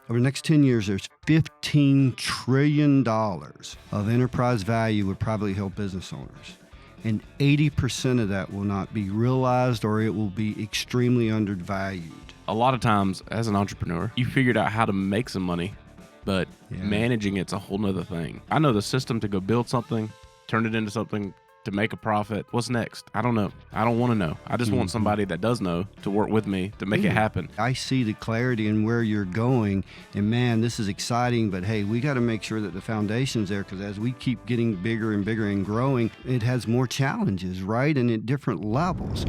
Over the next 10 years, there's $15 trillion of enterprise value with privately held business owners. And 80% of that will not be realized, or it will be extremely undervalued. A lot of times as an entrepreneur, you figured out how to make some money, but managing it's a whole nother thing. I know the system to go build something, turn it into something, to make a profit. What's next? I don't know. I don't want to know. I just want somebody that does know to work with me to make it happen. I see the clarity in where you're going, and man, this is exciting, but hey, we got to make sure that the foundation's there, because as we keep getting bigger and bigger and growing, it has more challenges, right? And at different levels.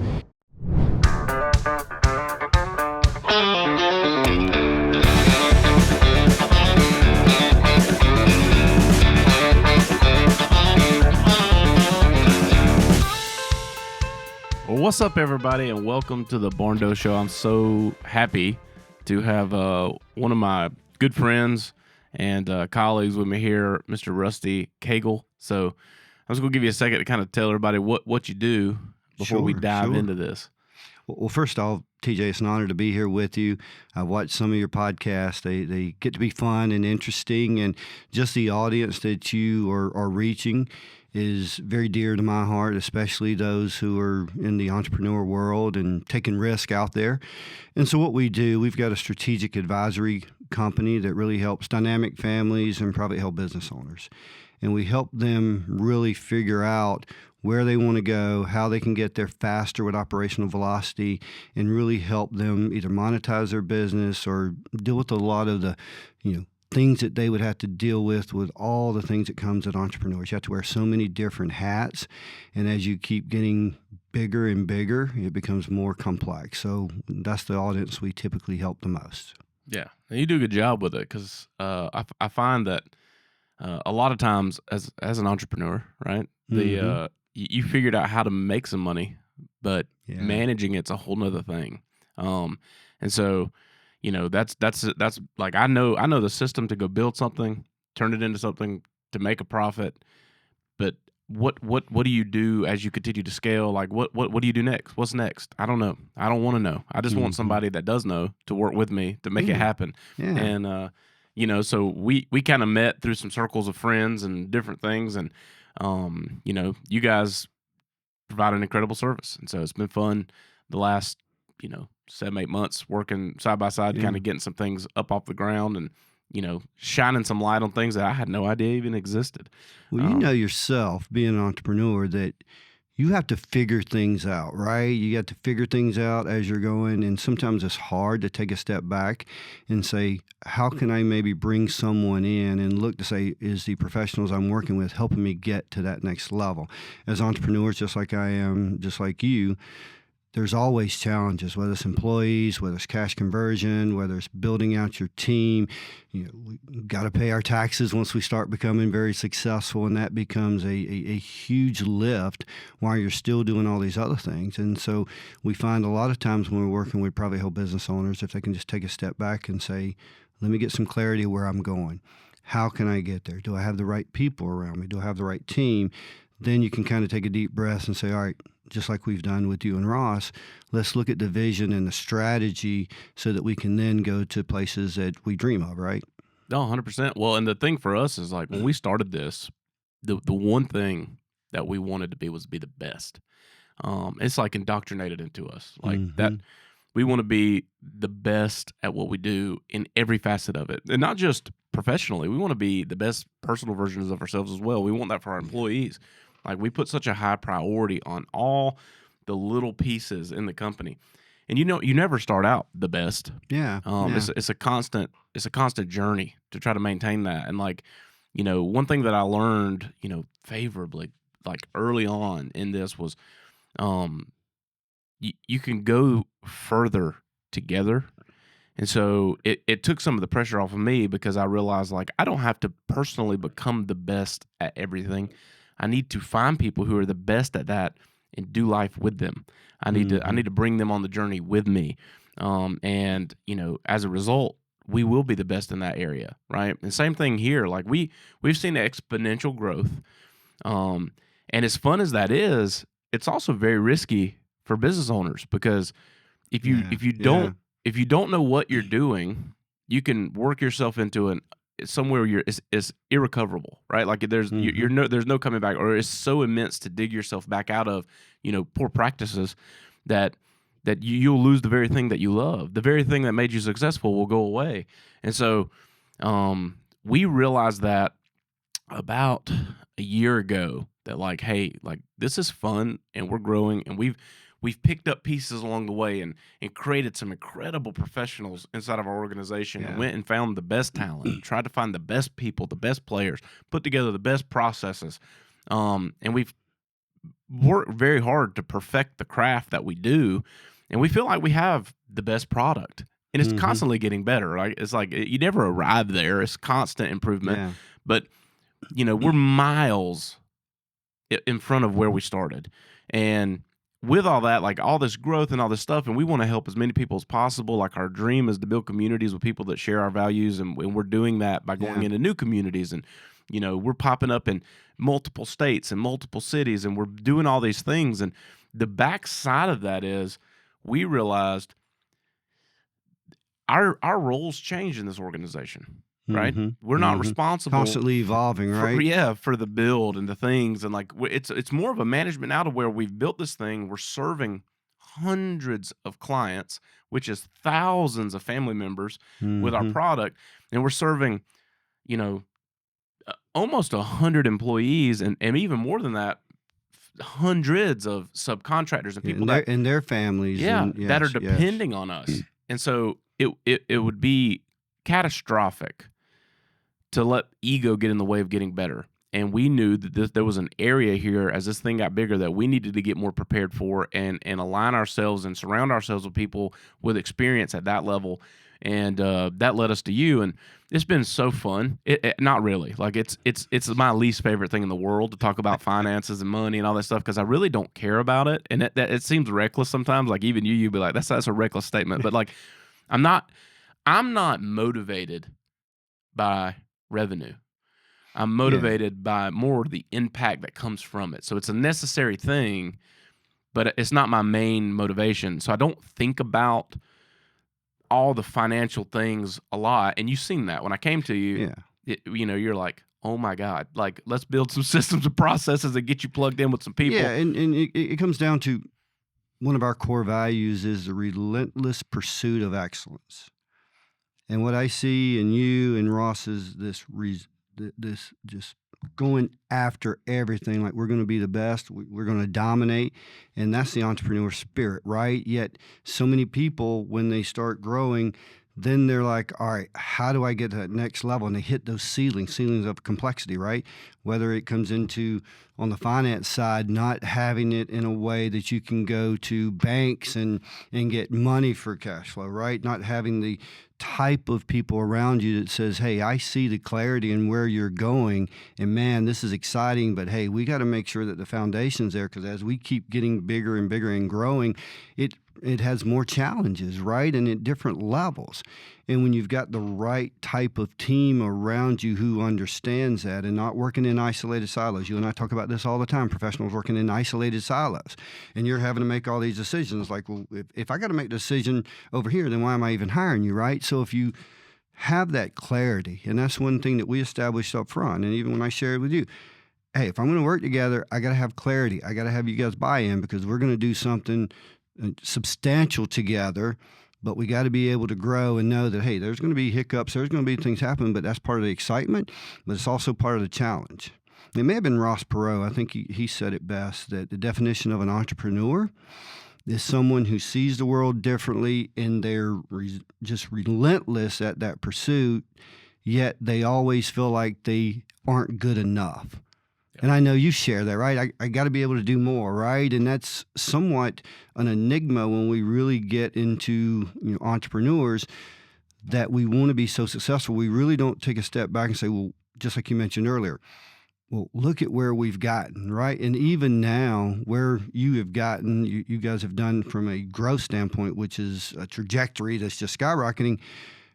Well, what's up, everybody, and welcome to the Barndo Show. I'm so happy to have one of my good friends and colleagues with me here, Mr. Rusty Cagle. So I was going to give you a second to kind of tell everybody what you do before we dive into this. Well, first off, TJ, it's an honor to be here with you. I've watched some of your podcasts. They get to be fun and interesting, and just the audience that you are reaching is very dear to my heart, especially those who are in the entrepreneur world and taking risk out there. And so what we do, we've got a strategic advisory company that really helps dynamic families and privately held business owners. And we help them really figure out where they want to go, how they can get there faster with operational velocity, and really help them either monetize their business or deal with a lot of the, things that they would have to deal with all the things that comes with entrepreneurs. You have to wear so many different hats, and as you keep getting bigger and bigger, it becomes more complex. So that's the audience we typically help the most. Yeah, and you do a good job with it, because I find that a lot of times as an entrepreneur, right, you figured out how to make some money, but managing it's a whole nother thing. And so, that's like, I know the system to go build something, turn it into something, to make a profit. But what do you do as you continue to scale? Like, what do you do next? What's next? I don't know. I don't want to know. I just want somebody that does know to work with me to make it happen. Yeah. And so we kind of met through some circles of friends and different things, and you guys provide an incredible service, and so it's been fun the last 7-8 months working side by side, kind of getting some things up off the ground, and shining some light on things that I had no idea even existed. Well, you know yourself, being an entrepreneur, that you have to figure things out, right? You got to figure things out as you're going, and sometimes it's hard to take a step back and say, how can I maybe bring someone in and look to say, is the professionals I'm working with helping me get to that next level? As entrepreneurs, just like I am, just like you, there's always challenges, whether it's employees, whether it's cash conversion, whether it's building out your team. We got to pay our taxes once we start becoming very successful, and that becomes a huge lift while you're still doing all these other things. And so we find a lot of times when we're working with privately held business owners, if they can just take a step back and say, let me get some clarity where I'm going. How can I get there? Do I have the right people around me? Do I have the right team? Then you can kind of take a deep breath and say, all right, just like we've done with you and Ross, let's look at the vision and the strategy so that we can then go to places that we dream of, right? No, 100%. Well, and the thing for us is, like, when we started this, the one thing that we wanted to be the best. It's like indoctrinated into us, like that we want to be the best at what we do in every facet of it, and not just professionally. We want to be the best personal versions of ourselves as well. We want that for our employees. Like, we put such a high priority on all the little pieces in the company, and you never start out the best. Yeah. It's a constant journey to try to maintain that. And one thing that I learned, favorably, like early on in this, was, you can go further together. And so it took some of the pressure off of me, because I realized, like, I don't have to personally become the best at everything. I need to find people who are the best at that and do life with them. I need to bring them on the journey with me. And as a result, we will be the best in that area, right? And same thing here. Like, we've seen exponential growth. And as fun as that is, it's also very risky for business owners, because if you don't know what you're doing, you can work yourself into somewhere where it's irrecoverable, right? Like there's there's no coming back, or it's so immense to dig yourself back out of, poor practices that you'll lose the very thing that you love. The very thing that made you successful will go away. And so we realized that about a year ago, that like, hey, like this is fun and we're growing, and we've picked up pieces along the way and created some incredible professionals inside of our organization, and went and found the best talent, tried to find the best people, the best players, put together the best processes. And we've worked very hard to perfect the craft that we do. And we feel like we have the best product, and it's constantly getting better. Right? It's like you never arrive there. It's constant improvement. Yeah. But, we're miles in front of where we started. And with all that, like all this growth and all this stuff, and we want to help as many people as possible. Like our dream is to build communities with people that share our values, and we're doing that by going into new communities. And, we're popping up in multiple states and multiple cities, and we're doing all these things. And the backside of that is we realized our roles change in this organization. Right, we're not responsible, constantly evolving, right? For the build and the things, and like it's more of a management out of where we've built this thing. We're serving hundreds of clients, which is thousands of family members with our product, and we're serving, almost 100 employees, and even more than that, hundreds of subcontractors and people and their families, that are depending on us, and so it would be catastrophic to let ego get in the way of getting better. And we knew that there was an area here, as this thing got bigger, that we needed to get more prepared for, and align ourselves and surround ourselves with people with experience at that level. And that led us to you. And it's been so fun. Not really. Like it's my least favorite thing in the world to talk about finances and money and all that stuff, because I really don't care about it. And it seems reckless sometimes. Like even you'd be like, that's a reckless statement. But like I'm not motivated by revenue. I'm motivated by more the impact that comes from it. So it's a necessary thing, but it's not my main motivation. So I don't think about all the financial things a lot. And you've seen that when I came to you. You're like, oh my God, like let's build some systems and processes and get you plugged in with some people. Yeah, and it comes down to one of our core values is the relentless pursuit of excellence. And what I see in you and Ross is this just going after everything. Like we're going to be the best. We're going to dominate. And that's the entrepreneur spirit, right? Yet so many people, when they start growing, then they're like, all right, how do I get to that next level? And they hit those ceilings of complexity, right? Whether it comes into, on the finance side, not having it in a way that you can go to banks and get money for cash flow, right? Not having the type of people around you that says, hey, I see the clarity in where you're going, and man, this is exciting, but hey, we got to make sure that the foundation's there, because as we keep getting bigger and bigger and growing, it has more challenges, right? And at different levels. And when you've got the right type of team around you who understands that and not working in isolated silos. You and I talk about this all the time, professionals working in isolated silos. And you're having to make all these decisions like, well, if I got to make a decision over here, then why am I even hiring you, right? So if you have that clarity, and that's one thing that we established up front, and even when I shared with you, hey, if I'm going to work together, I got to have clarity. I got to have you guys buy in, because we're going to do something substantial together, but we got to be able to grow and know that, hey, there's going to be hiccups, there's going to be things happen, but that's part of the excitement, but it's also part of the challenge. It may have been Ross Perot. I think he said it best, that the definition of an entrepreneur is someone who sees the world differently, and they're just relentless at that pursuit, yet they always feel like they aren't good enough. And I know you share that, right? I got to be able to do more, right? And that's somewhat an enigma when we really get into entrepreneurs, that we want to be so successful. We really don't take a step back and say, well, just like you mentioned earlier, well, look at where we've gotten, right? And even now, where you have gotten, you guys have done from a growth standpoint, which is a trajectory that's just skyrocketing.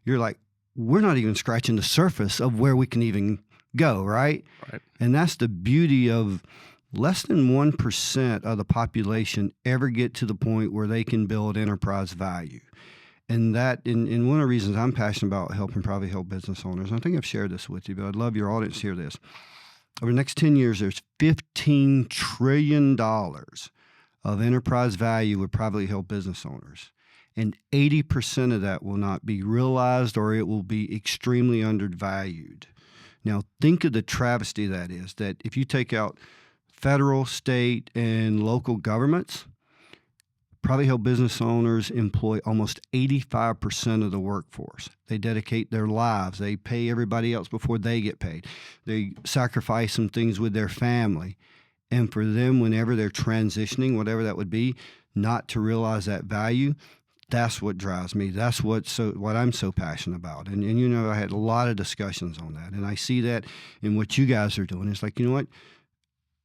You're like, we're not even scratching the surface of where we can even go, right? Right. And that's the beauty of less than 1% of the population ever get to the point where they can build enterprise value. And and one of the reasons I'm passionate about helping privately held business owners, and I think I've shared this with you, but I'd love your audience to hear this. Over the next 10 years, there's $15 trillion of enterprise value with privately held business owners. And 80% of that will not be realized, or it will be extremely undervalued. Now, think of the travesty that is, that if you take out federal, state, and local governments, privately held business owners employ almost 85% of the workforce. They dedicate their lives. They pay everybody else before they get paid. They sacrifice some things with their family. And for them, whenever they're transitioning, whatever that would be, not to realize that value, that's what drives me. That's what I'm so passionate about. And you know, I had a lot of discussions on that. And I see that in what you guys are doing. It's like, you know what?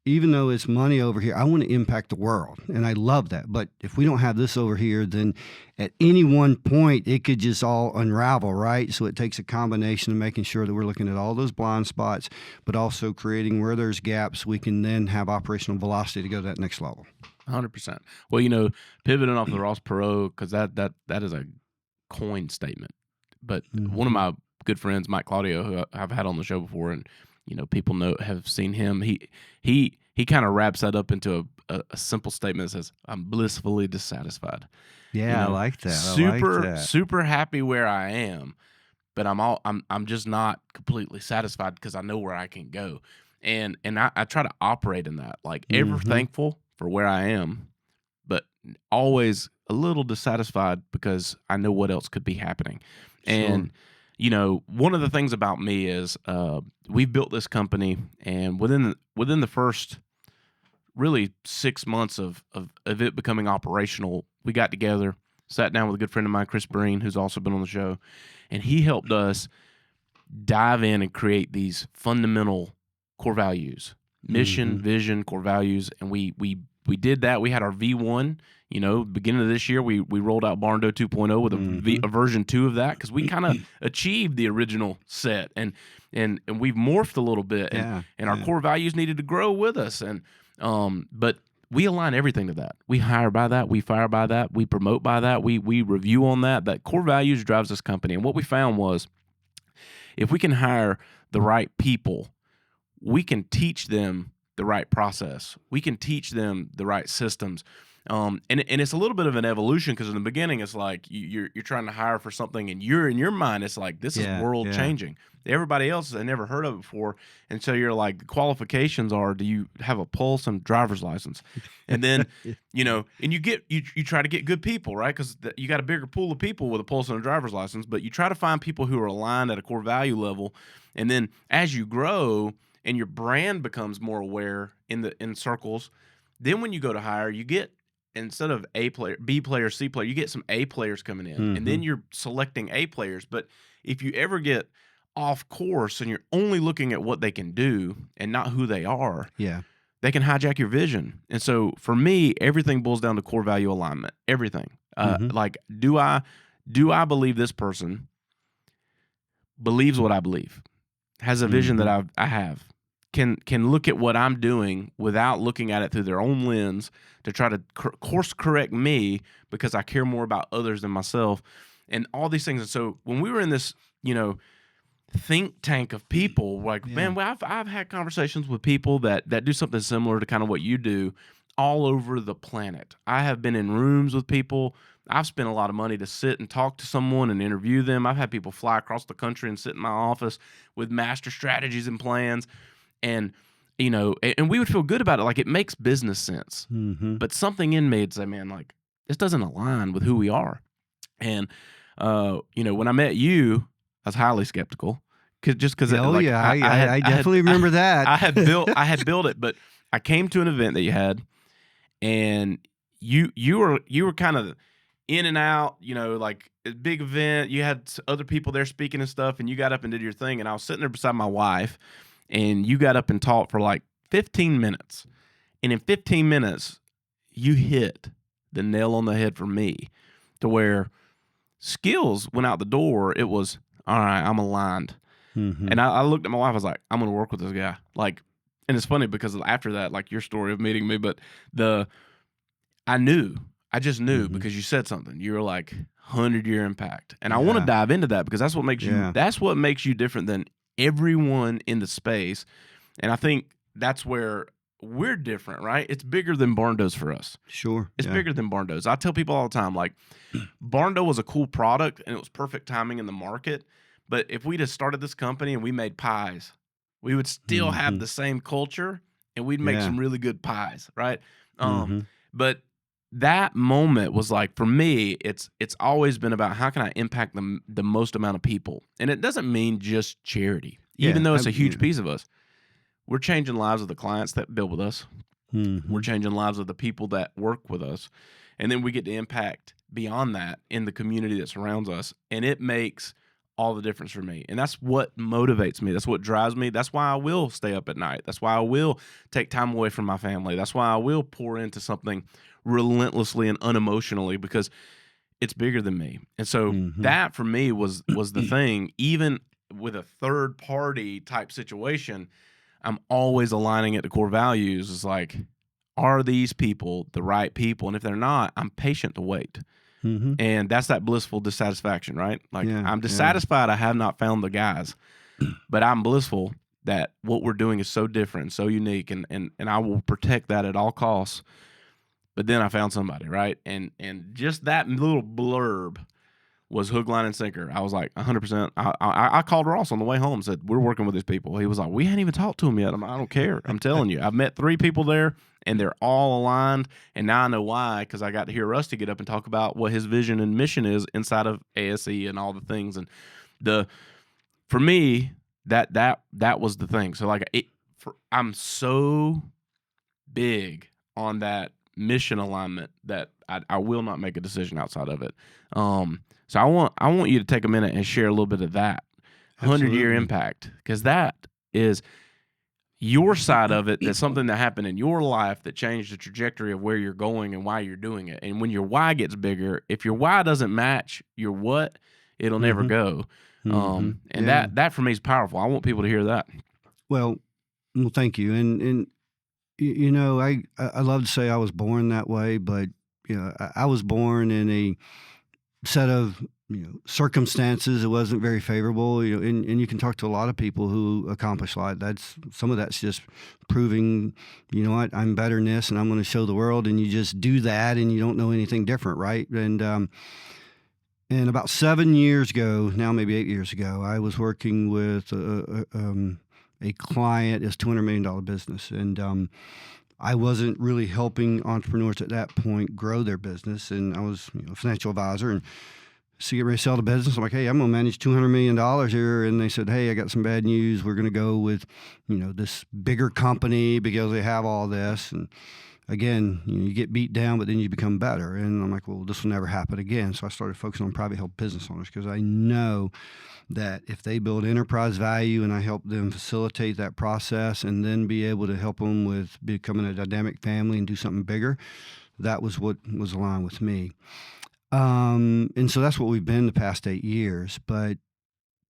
Even though it's money over here, I want to impact the world. And I love that. But if we don't have this over here, then at any one point, it could just all unravel, right? So it takes a combination of making sure that we're looking at all those blind spots, but also creating where there's gaps, we can then have operational velocity to go to that next level. 100%. Well, you know, pivoting off the Ross Perot, because that is a coin statement. But one of my good friends, Mike Claudio, who I've had on the show before, and you know, people have seen him. He kind of wraps that up into a simple statement that says, "I'm blissfully dissatisfied." Yeah, you know, I like that. Super happy where I am, but I'm just not completely satisfied because I know where I can go, and I try to operate in that, like ever thankful for where I am, but always a little dissatisfied because I know what else could be happening, and. You know, one of the things about me is we've built this company, and within the first really 6 months of it becoming operational, we got together, sat down with a good friend of mine, Chris Breen, who's also been on the show, and he helped us dive in and create these fundamental core values, mission, vision, core values, and we did that. We had our V1. You know, beginning of this year, we rolled out Barndo 2.0 with a version 2 of that because we kind of achieved the original set, and we've morphed a little bit, and our core values needed to grow with us, and but we align everything to that. We hire by that, we fire by that, we promote by that, we review on that. That core values drives this company, and what we found was if we can hire the right people, we can teach them the right process. We can teach them the right systems. And it's a little bit of an evolution because in the beginning it's like you're trying to hire for something, and you're in your mind it's like this is world changing. Everybody else has never heard of it before, and so you're like, the qualifications are: do you have a pulse and driver's license? And then you know, and you try to get good people, right? Because you got a bigger pool of people with a pulse and a driver's license, but you try to find people who are aligned at a core value level, and then as you grow and your brand becomes more aware in circles, then when you go to hire, you get, instead of A player, B player, C player, you get some A players coming in, and then you're selecting A players. But if you ever get off course and you're only looking at what they can do and not who they are, they can hijack your vision. And so for me, everything boils down to core value alignment. Everything. Like, do I believe this person believes what I believe, has a vision that I have, can look at what I'm doing without looking at it through their own lens to try to course correct me because I care more about others than myself, and all these things. And so when we were in this, you know, think tank of people, like, man, I've had conversations with people that do something similar to kind of what you do all over the planet. I have been in rooms with people. I've spent a lot of money to sit and talk to someone and interview them. I've had people fly across the country and sit in my office with master strategies and plans. And, you know, and we would feel good about it. Like, it makes business sense. But something in me would say, man, like, this doesn't align with who we are. And, you know, when I met you, I was highly skeptical. I definitely remember that. I had built it, but I came to an event that you had, and you were kind of in and out, you know, like a big event. You had other people there speaking and stuff, and you got up and did your thing. And I was sitting there beside my wife, and you got up and talked for like 15 minutes. And in 15 minutes, you hit the nail on the head for me, to where skills went out the door. It was, all right, I'm aligned. And I looked at my wife, I was like, I'm going to work with this guy. Like, and it's funny because after that, like your story of meeting me, but I just knew because you said something. You were like, 100-year impact. And I want to dive into that because that's what makes you different than everyone in the space. And I think that's where we're different, right? It's bigger than Barndo's for us. Sure. It's bigger than Barndo's. I tell people all the time, like, Barndo was a cool product and it was perfect timing in the market. But if we just started this company and we made pies, we would still have the same culture and we'd make some really good pies, right? But that moment was like, for me, it's always been about how can I impact the most amount of people. And it doesn't mean just charity, even though it's a huge piece of us. We're changing lives of the clients that build with us. We're changing lives of the people that work with us. And then we get to impact beyond that in the community that surrounds us. And it makes all the difference for me. And that's what motivates me. That's what drives me. That's why I will stay up at night. That's why I will take time away from my family. That's why I will pour into something relentlessly and unemotionally, because it's bigger than me. And so that for me was the thing. Even with a third party type situation, I'm always aligning it to core values. It's like, are these people the right people? And if they're not, I'm patient to wait. And that's that blissful dissatisfaction, right? Like, I'm dissatisfied I have not found the guys, but I'm blissful that what we're doing is so different, so unique, and I will protect that at all costs. But then I found somebody, right? And just that little blurb was hook, line, and sinker. I was like, 100%. I called Ross on the way home and said, we're working with these people. He was like, we hadn't even talked to them yet. I don't care. I'm telling you. I've met 3 people there, and they're all aligned. And now I know why, because I got to hear Rusty get up and talk about what his vision and mission is inside of ASE and all the things. And for me, that was the thing. So, like, I'm so big on that mission alignment that I will not make a decision outside of it. So I want you to take a minute and share a little bit of that 100-year impact, because that is your side of it. That's something that happened in your life that changed the trajectory of where you're going and why you're doing it. And when your why gets bigger, if your why doesn't match your what, it'll never go. And that for me is powerful. I want people to hear that. Well, thank you. And you know, I love to say I was born that way, but I was born in a set of circumstances that wasn't very favorable. And you can talk to a lot of people who accomplish a lot. Some of that's just proving, what, I'm better than this, and I'm going to show the world. And you just do that, and you don't know anything different, right? And about 7 years ago, now maybe 8 years ago, I was working with a client. It's $200 million business, and I wasn't really helping entrepreneurs at that point grow their business, and I was a financial advisor, and so get ready to sell the business. I'm like, hey, I'm going to manage $200 million here, and they said, hey, I got some bad news. We're going to go with this bigger company because they have all this, and again, you get beat down, but then you become better. And I'm like, well, this will never happen again. So I started focusing on private health business owners, because I know that if they build enterprise value and I help them facilitate that process and then be able to help them with becoming a dynamic family and do something bigger, that was what was aligned with me. And so that's what we've been the past 8 years. But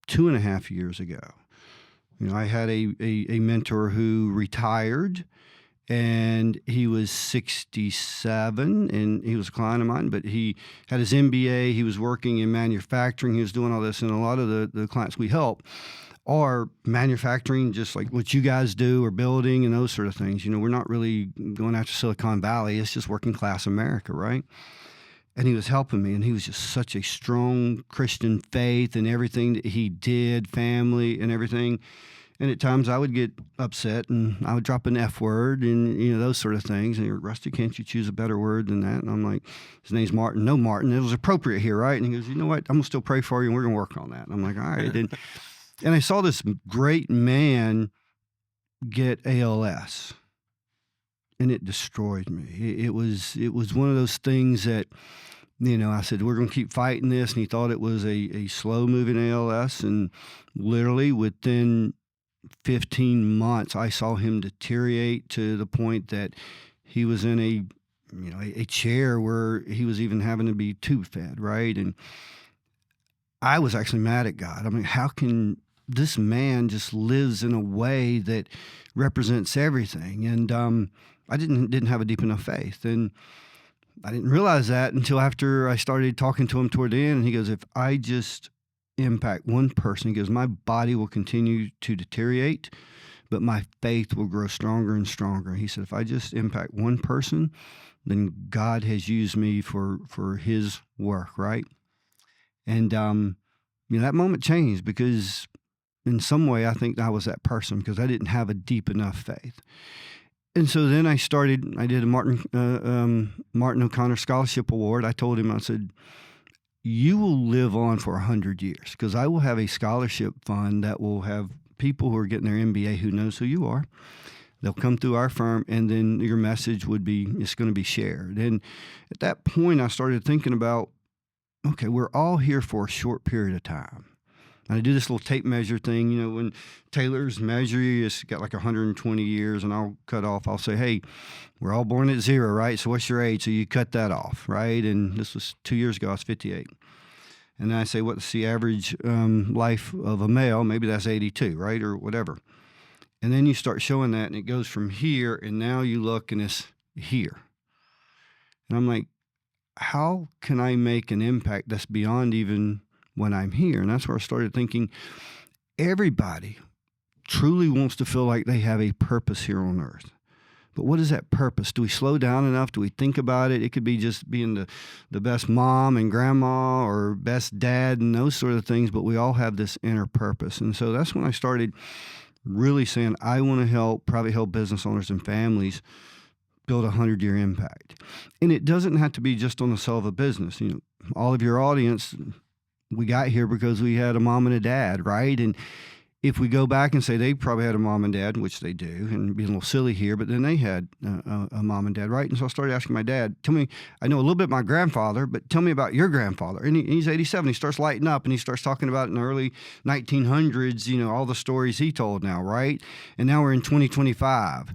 2.5 years ago, I had a mentor who retired, and he was 67, and he was a client of mine, but he had his MBA. He was working in manufacturing. He was doing all this, and a lot of the clients we help are manufacturing, just like what you guys do, or building and those sort of things. We're not really going after Silicon Valley. It's just working class America, right? And he was helping me, and he was just such a strong Christian faith in everything that he did, family and everything. And at times I would get upset, and I would drop an F word and, those sort of things. And Rusty, can't you choose a better word than that? And I'm like, his name's Martin. No, Martin, it was appropriate here, right? And he goes, you know what? I'm going to still pray for you, and we're going to work on that. And I'm like, all right. And I saw this great man get ALS, and it destroyed me. It was one of those things that, I said, we're going to keep fighting this. And he thought it was a slow-moving ALS. And literally within 15 months, I saw him deteriorate to the point that he was in a chair where he was even having to be tube fed, right? And I was actually mad at God. I mean, how can this man just lives in a way that represents everything? And I didn't have a deep enough faith. And I didn't realize that until after I started talking to him toward the end. And he goes, if I just impact one person, he goes, my body will continue to deteriorate, but my faith will grow stronger and stronger. He said, if I just impact one person, then God has used me for his work, right? And that moment changed because in some way I think I was that person because I didn't have a deep enough faith. And so then I did a Martin O'Connor Scholarship Award. I told him, I said, you will live on for 100 years because I will have a scholarship fund that will have people who are getting their MBA who knows who you are. They'll come through our firm, and then your message it's going to be shared. And at that point, I started thinking about, okay, we're all here for a short period of time. And I do this little tape measure thing, when tailors measure you, it's got like 120 years, and I'll say, hey, we're all born at 0, right? So what's your age? So you cut that off, right? And this was 2 years ago, I was 58. And then I say, what's the average life of a male? Maybe that's 82, right? Or whatever. And then you start showing that, and it goes from here, and now you look, and it's here. And I'm like, how can I make an impact that's beyond even when I'm here? And that's where I started thinking, everybody truly wants to feel like they have a purpose here on earth. But what is that purpose? Do we slow down enough? Do we think about it? It could be just being the best mom and grandma or best dad and those sort of things, but we all have this inner purpose. And so that's when I started really saying, I want to help privately held business owners and families build a 100-year impact. And it doesn't have to be just on the sale of a business. All of your audience, we got here because we had a mom and a dad, right? And if we go back and say they probably had a mom and dad, which they do, and being a little silly here, but then they had a mom and dad, right? And so I started asking my dad, tell me, I know a little bit about my grandfather, but tell me about your grandfather. And he's 87. He starts lighting up, and he starts talking about in the early 1900s, all the stories he told now, right? And now we're in 2025.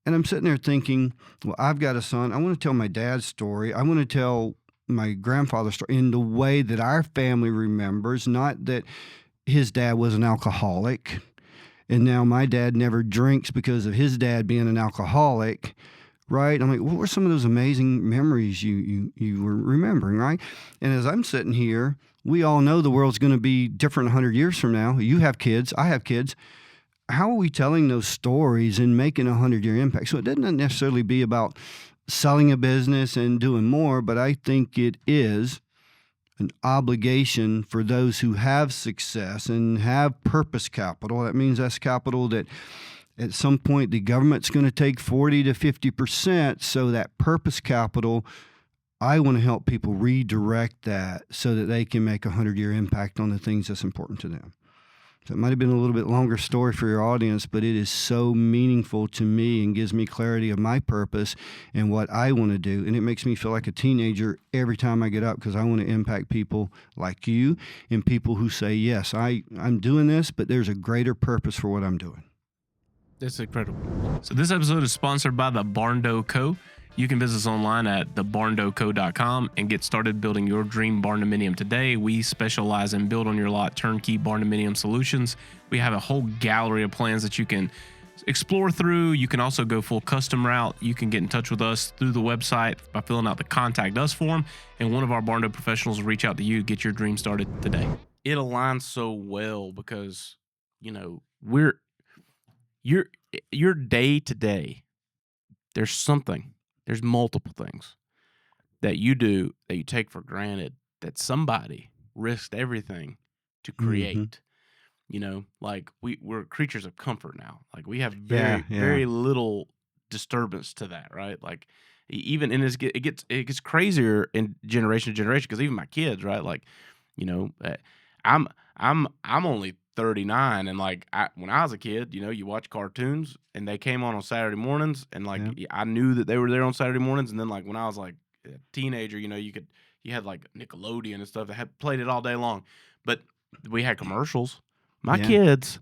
And I'm sitting there thinking, well, I've got a son. I want to tell my dad's story. I want to tell my grandfather's story in the way that our family remembers, not that his dad was an alcoholic, and now my dad never drinks because of his dad being an alcoholic, right? I'm like, what were some of those amazing memories you were remembering, right? And as I'm sitting here, we all know the world's going to be different 100 years from now. You have kids. I have kids. How are we telling those stories and making a 100-year impact? So it doesn't necessarily be about selling a business and doing more, but I think it is an obligation for those who have success and have purpose capital. That means that's capital that at some point the government's going to take 40 to 50%. So that purpose capital, I want to help people redirect that so that they can make a 100-year impact on the things that's important to them. So it might have been a little bit longer story for your audience, but it is so meaningful to me and gives me clarity of my purpose and what I want to do. And it makes me feel like a teenager every time I get up because I want to impact people like you and people who say, yes, I'm doing this, but there's a greater purpose for what I'm doing. That's incredible. So this episode is sponsored by the Barndo Co. You can visit us online at thebarndoco.com and get started building your dream barndominium today. We specialize in build on your lot turnkey barndominium solutions. We have a whole gallery of plans that you can explore through. You can also go full custom route. You can get in touch with us through the website by filling out the contact us form, and one of our Barndo professionals will reach out to you, get your dream started today. It aligns so well because, your day to day, there's multiple things that you do that you take for granted that somebody risked everything to create. Like we're creatures of comfort now. Like we have very little disturbance to that, right? Like even and it gets crazier in generation to generation because even my kids, right? Like, I'm only 39, and like when I was a kid, you watch cartoons and they came on Saturday mornings, and like I knew that they were there on Saturday mornings, and then like when I was like a teenager, you had like Nickelodeon and stuff that had played it all day long, but we had commercials. My kids,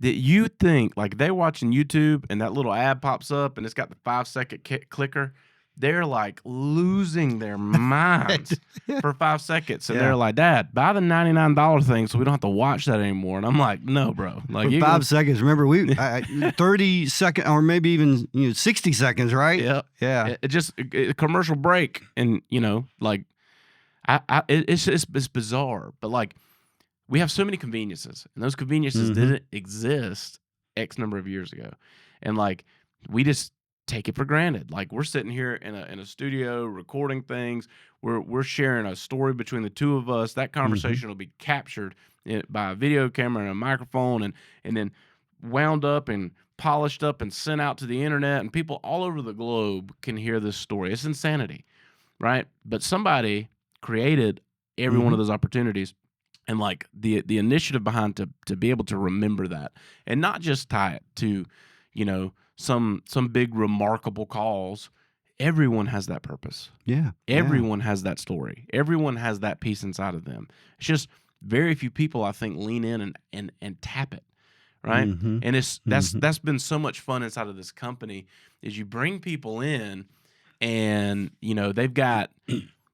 that you think like they watching YouTube and that little ad pops up and it's got the 5-second clicker. they're like losing their minds for 5 seconds. And they're like, Dad, buy the $99 thing so we don't have to watch that anymore. And I'm like, no, bro. Like, for 5 seconds. Remember, 30 seconds or maybe even 60 seconds, right? Yeah. Yeah. It just a commercial break. And, like, it's bizarre. But, like, we have so many conveniences. And those conveniences didn't exist X number of years ago. And, like, we just take it for granted. Like, we're sitting here in a studio recording things. We're sharing a story between the two of us. That conversation will be captured by a video camera and a microphone, and then wound up and polished up and sent out to the internet, and people all over the globe can hear this story. It's insanity, right? But somebody created every one of those opportunities, and like the initiative behind to be able to remember that and not just tie it to some big remarkable cause. Everyone has that purpose. Yeah. Everyone has that story. Everyone has that piece inside of them. It's just very few people, I think, lean in and tap it, right? And that's been so much fun inside of this company is you bring people in and they've got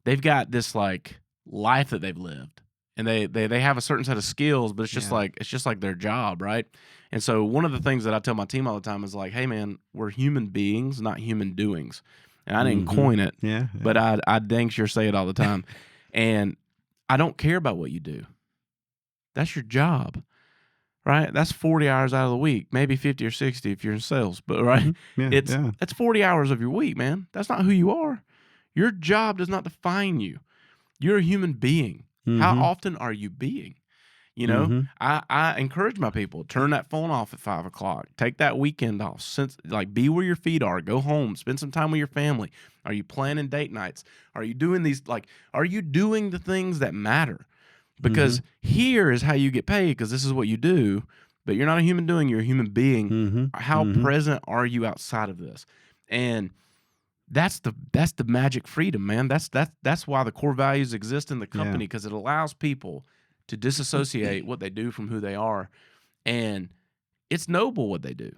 this like life that they've lived. And they have a certain set of skills, but it's just like their job, right? And so one of the things that I tell my team all the time is like, hey man, we're human beings, not human doings. And I didn't coin it, but I dang sure say it all the time. And I don't care about what you do. That's your job, right? That's 40 hours out of the week, maybe 50 or 60 if you're in sales, but right? That's 40 hours of your week, man. That's not who you are. Your job does not define you. You're a human being. How often are you being? I encourage my people, turn that phone off at 5 o'clock. Take that weekend off. Be where your feet are. Go home. Spend some time with your family. Are you planning date nights? Are you doing are you doing the things that matter? Because here is how you get paid because this is what you do. But you're not a human doing. You're a human being. How present are you outside of this? And that's the magic freedom, man. That's why the core values exist in the company because it allows people to disassociate what they do from who they are. And it's noble what they do.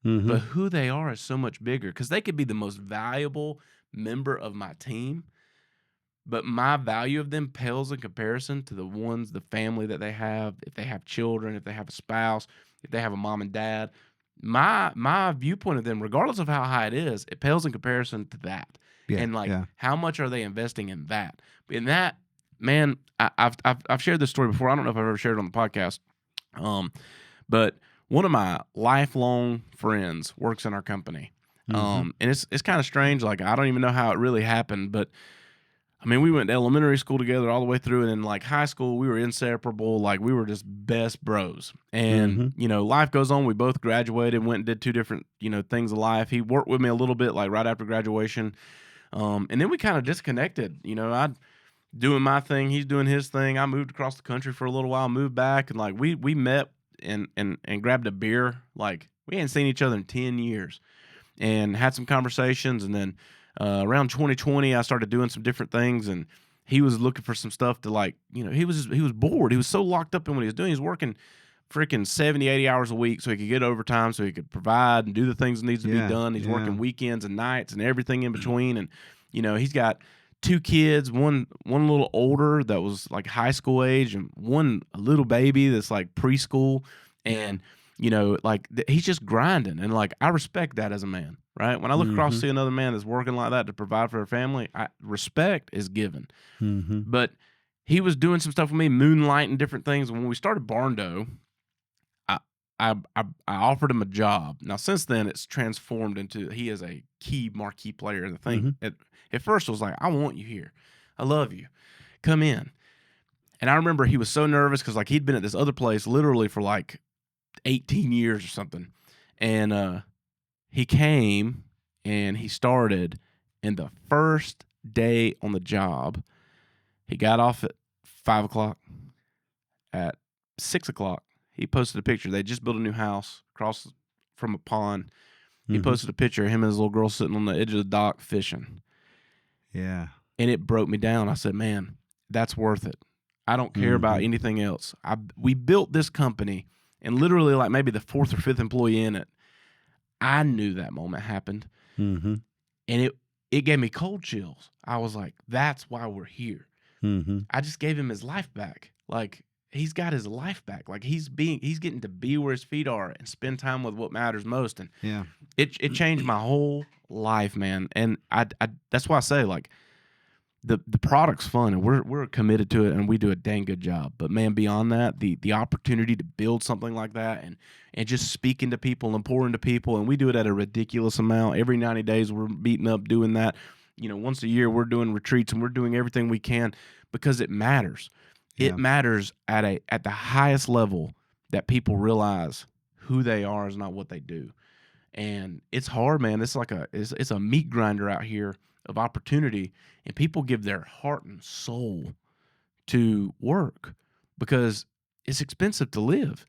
But who they are is so much bigger because they could be the most valuable member of my team, but my value of them pales in comparison to the family that they have, if they have children, if they have a spouse, if they have a mom and dad. My viewpoint of them, regardless of how high it is, it pales in comparison to that. How much are they investing in that? In that, man, I've shared this story before. I don't know if I've ever shared it on the podcast. But one of my lifelong friends works in our company. And it's kind of strange. Like, I don't even know how it really happened, but I mean, we went to elementary school together all the way through, and in like high school, we were inseparable. Like, we were just best bros. And life goes on. We both graduated, went and did two different things of life. He worked with me a little bit, like right after graduation, and then we kind of disconnected. I doing my thing, he's doing his thing. I moved across the country for a little while, moved back, and like we met and grabbed a beer. Like, we hadn't seen each other in 10 years, and had some conversations, and then. Around 2020, I started doing some different things, and he was looking for some stuff to he was bored. He was so locked up in what he was doing. He was working freaking 70, 80 hours a week so he could get overtime, so he could provide and do the things that needs to be done. He's working weekends and nights and everything in between. And, he's got 2 kids, one a little older that was like high school age, and one little baby that's like preschool. And, he's just grinding. And like, I respect that as a man. Right? When I look across and see another man that's working like that to provide for a family, respect is given. But he was doing some stuff with me, moonlighting different things. When we started Barndo, I offered him a job. Now, since then, it's transformed into he is a key marquee player in the thing. At first, it was like, I want you here. I love you. Come in. And I remember he was so nervous because like he'd been at this other place literally for like 18 years or something. And he came and he started, and the first day on the job, he got off at 5 o'clock. At 6 o'clock, he posted a picture. They just built a new house across from a pond. He posted a picture of him and his little girl sitting on the edge of the dock fishing. Yeah. And it broke me down. I said, man, that's worth it. I don't care about anything else. We built this company, and literally like maybe the 4th or 5th employee in it, I knew that moment happened, and it gave me cold chills. I was like, that's why we're here. Mm-hmm. I just gave him his life back. Like, he's got his life back. Like, he's getting to be where his feet are and spend time with what matters most. And Yeah. it changed my whole life, man. And I that's why I say, like, the product's fun and we're committed to it and we do a dang good job. But man, beyond that, the opportunity to build something like that and just speaking to people and pouring to people, and we do it at a ridiculous amount. Every 90 days we're meeting up doing that. Once a year we're doing retreats and we're doing everything we can because it matters. Yeah. It matters at the highest level that people realize who they are is not what they do. And it's hard, man. It's like it's a meat grinder out here of opportunity, and people give their heart and soul to work because it's expensive to live.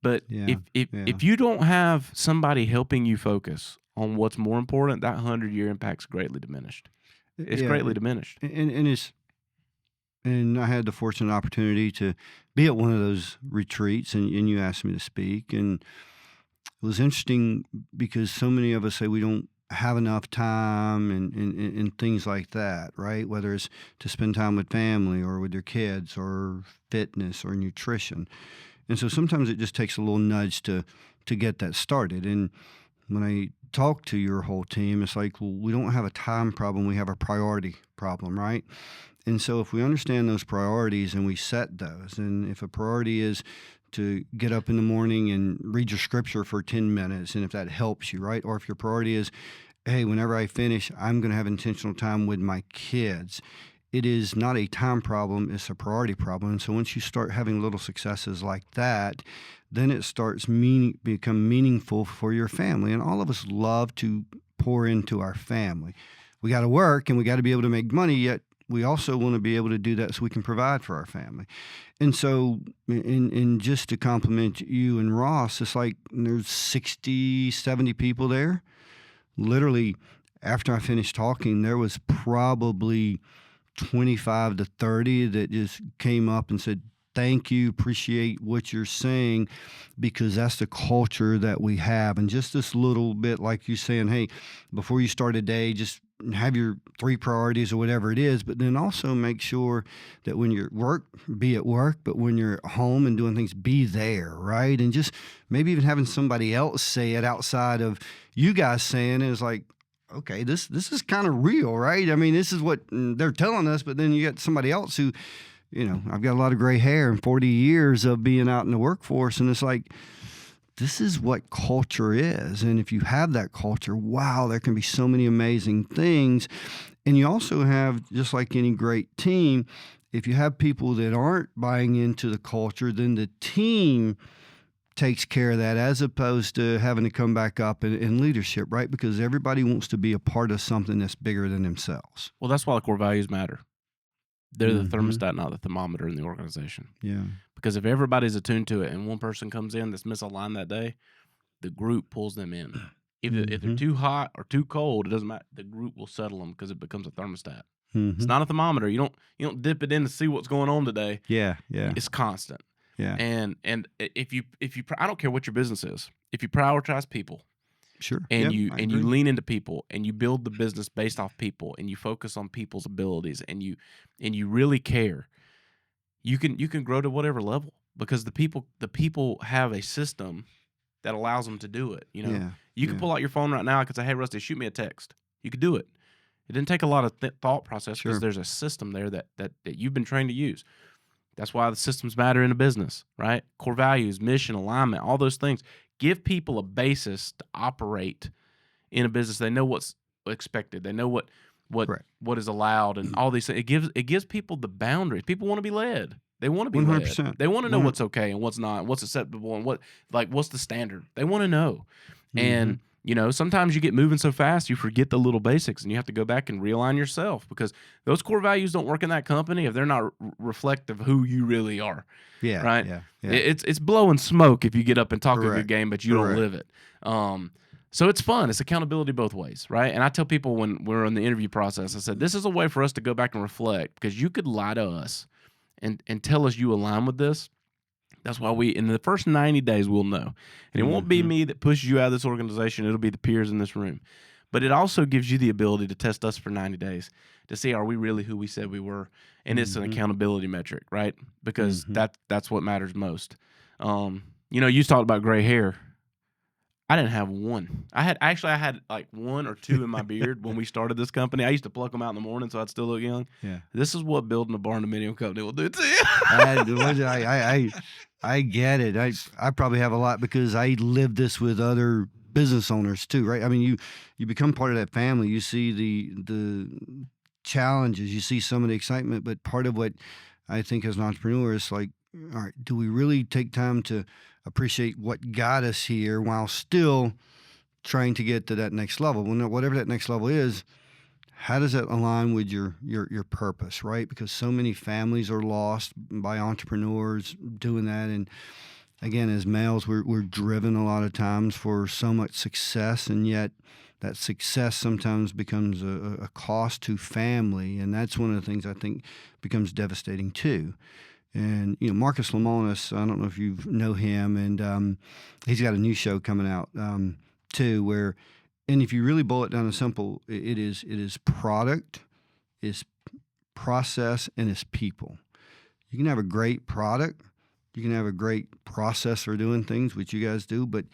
But Yeah. if you don't have somebody helping you focus on what's more important, that 100-year impact's greatly diminished. It's greatly diminished. And I had the fortunate opportunity to be at one of those retreats, and you asked me to speak, and it was interesting because so many of us say we don't have enough time and things like that, right? Whether it's to spend time with family or with your kids or fitness or nutrition. And so sometimes it just takes a little nudge to get that started. And when I talk to your whole team, it's like, well, we don't have a time problem, we have a priority problem, right? And so if we understand those priorities and we set those, and if a priority is to get up in the morning and read your scripture for 10 minutes, and if that helps you, right? Or if your priority is, hey, whenever I finish, I'm going to have intentional time with my kids. It is not a time problem, it's a priority problem. And so once you start having little successes like that, then it starts become meaningful for your family. And all of us love to pour into our family. We got to work and we got to be able to make money, yet we also want to be able to do that so we can provide for our family. And so, and just to compliment you and Ross, it's like there's 60, 70 people there. Literally, after I finished talking, there was probably 25 to 30 that just came up and said, thank you, appreciate what you're saying, because that's the culture that we have. And just this little bit, like you saying, hey, before you start a day, just have your 3 priorities or whatever it is, but then also make sure that when you're at work, be at work, but when you're at home and doing things, be there, right? And just maybe even having somebody else say it outside of you guys saying it is like, okay, this is kind of real, right? I mean, this is what they're telling us, but then you got somebody else who, I've got a lot of gray hair and 40 years of being out in the workforce, and it's like, this is what culture is. And if you have that culture, wow, there can be so many amazing things. And you also have, just like any great team, if you have people that aren't buying into the culture, then the team takes care of that, as opposed to having to come back up in leadership, right? Because everybody wants to be a part of something that's bigger than themselves. Well, that's why the core values matter. They're the thermostat, not the thermometer in the organization. Yeah. Because if everybody's attuned to it and one person comes in that's misaligned that day, the group pulls them in. If they're too hot or too cold, it doesn't matter. The group will settle them because it becomes a thermostat. It's not a thermometer. You don't dip it in to see what's going on today. Yeah. It's constant. Yeah. And if you I don't care what your business is, if you prioritize people, sure, and you lean into people and you build the business based off people and you focus on people's abilities and you really care, you can grow to whatever level, because the people have a system that allows them to do it. You can pull out your phone right now and say, hey, Rusty, shoot me a text. You could do it. It didn't take a lot of thought process, because there's a system there that you've been trained to use. That's why the systems matter in a business, right? Core values, mission, alignment, all those things. Give people a basis to operate in a business. They know what's expected. They know what is allowed, and all these things. It gives people the boundaries. People want to be led. They want to be 100%. led. They want to know what's okay and what's not, what's acceptable, and what's the standard. They want to know. And sometimes you get moving so fast you forget the little basics, and you have to go back and realign yourself, because those core values don't work in that company if they're not reflective of who you really are. Yeah. Right. Yeah. It's blowing smoke if you get up and talk a Correct. good game, but you don't live it. So it's fun. It's accountability both ways, right? And I tell people when we're in the interview process, I said, this is a way for us to go back and reflect, because you could lie to us and tell us you align with this. That's why in the first 90 days, we'll know. And it won't be me that pushes you out of this organization. It'll be the peers in this room. but it also gives you the ability to test us for 90 days to see, are we really who we said we were? And it's an accountability metric, right? Because that's what matters most. You talked about gray hair. I didn't have one. I had like 1 or 2 in my beard when we started this company. I used to pluck them out in the morning so I'd still look young. Yeah. This is what building a barndominium company will do to you. I get it. I probably have a lot because I live this with other business owners too, right? I mean, you become part of that family. You see the challenges, you see some of the excitement, but part of what I think as an entrepreneur is like, all right, do we really take time to appreciate what got us here while still trying to get to that next level? Well, whatever that next level is, how does that align with your purpose, right? Because so many families are lost by entrepreneurs doing that. And again, as males, we're driven a lot of times for so much success, and yet that success sometimes becomes a cost to family. And that's one of the things I think becomes devastating too. And, Marcus Lemonis, I don't know if you know him, and he's got a new show coming out too, and if you really boil it down to simple, it is product, it's process, and it's people. You can have a great product, you can have a great process for doing things, which you guys do, but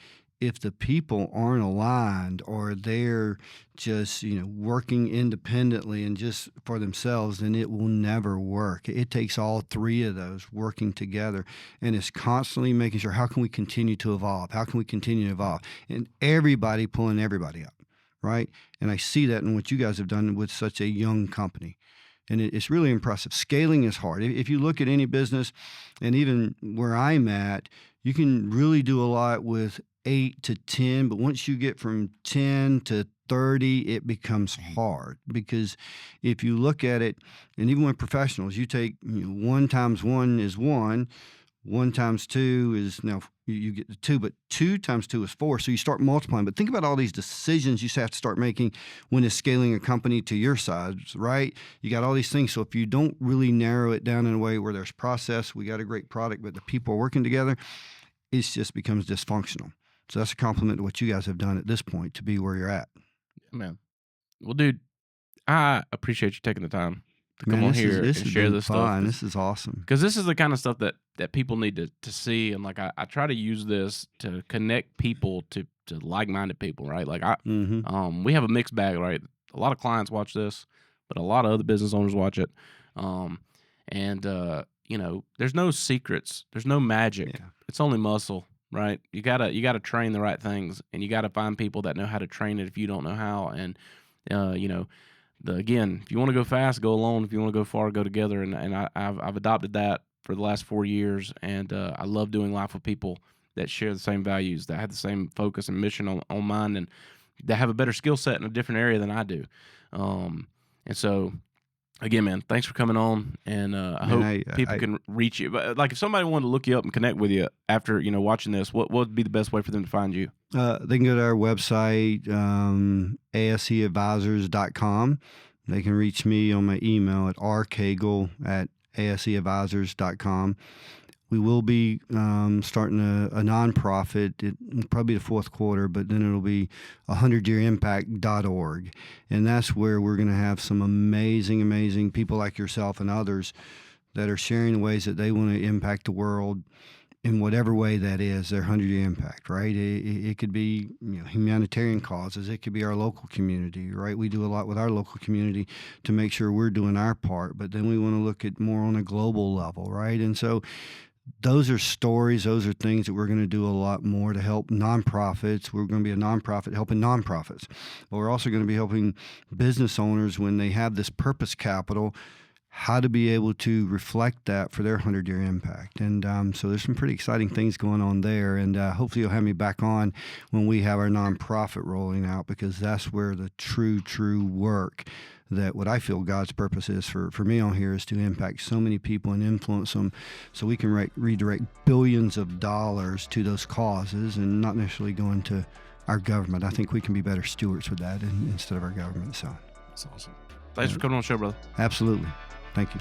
if the people aren't aligned or they're just, working independently and just for themselves, then it will never work. It takes all 3 of those working together, and it's constantly making sure, how can we continue to evolve? How can we continue to evolve? And everybody pulling everybody up, right? And I see that in what you guys have done with such a young company. And it's really impressive. Scaling is hard. If you look at any business, and even where I'm at, you can really do a lot with 8 to 10, but once you get from 10 to 30, it becomes hard, because if you look at it, and even with professionals, you take 1 times 1 is 1, 1 times 2 is, now you get to 2, but 2 times 2 is 4. So you start multiplying. But think about all these decisions you have to start making when it's scaling a company to your size, right? You got all these things. So if you don't really narrow it down in a way where there's process, we got a great product, but the people are working together, it just becomes dysfunctional. So that's a compliment to what you guys have done at this point to be where you're at. Yeah, man. Well, dude, I appreciate you taking the time to come on this here and share this stuff. This is awesome. Because this is the kind of stuff that people need to see. And like, I try to use this to connect people to like-minded people, right? Like we have a mixed bag, right? A lot of clients watch this, but a lot of other business owners watch it. There's no secrets. There's no magic. Yeah. It's only muscle. Right, you gotta train the right things, and you gotta find people that know how to train it if you don't know how. And again, if you want to go fast, go alone. If you want to go far, go together. And I've adopted that for the last 4 years, and I love doing life with people that share the same values, that have the same focus and mission on mine, and that have a better skill set in a different area than I do. And so, again, man, thanks for coming on, and I hope people can reach you. But like, if somebody wanted to look you up and connect with you after watching this, what would be the best way for them to find you? They can go to our website, aseadvisors.com. They can reach me on my email at rcagle@aseadvisors.com. We will be starting a nonprofit. It'll probably be the fourth quarter, but then it'll be 100yearimpact.org. And that's where we're going to have some amazing, amazing people like yourself and others that are sharing the ways that they want to impact the world in whatever way that is, their 100-year impact, right? It could be humanitarian causes. It could be our local community, right? We do a lot with our local community to make sure we're doing our part, but then we want to look at more on a global level, right? And so those are stories. Those are things that we're going to do a lot more to help nonprofits. We're going to be a nonprofit helping nonprofits, but we're also going to be helping business owners when they have this purpose capital, how to be able to reflect that for their 100-year impact. And so there's some pretty exciting things going on there. And hopefully you'll have me back on when we have our nonprofit rolling out, because that's where the true work, that what I feel God's purpose is for me on here, is to impact so many people and influence them so we can redirect billions of dollars to those causes and not necessarily going to our government. I think we can be better stewards with that instead of our government. So that's awesome. Thanks for coming on the show, brother. Absolutely. Thank you.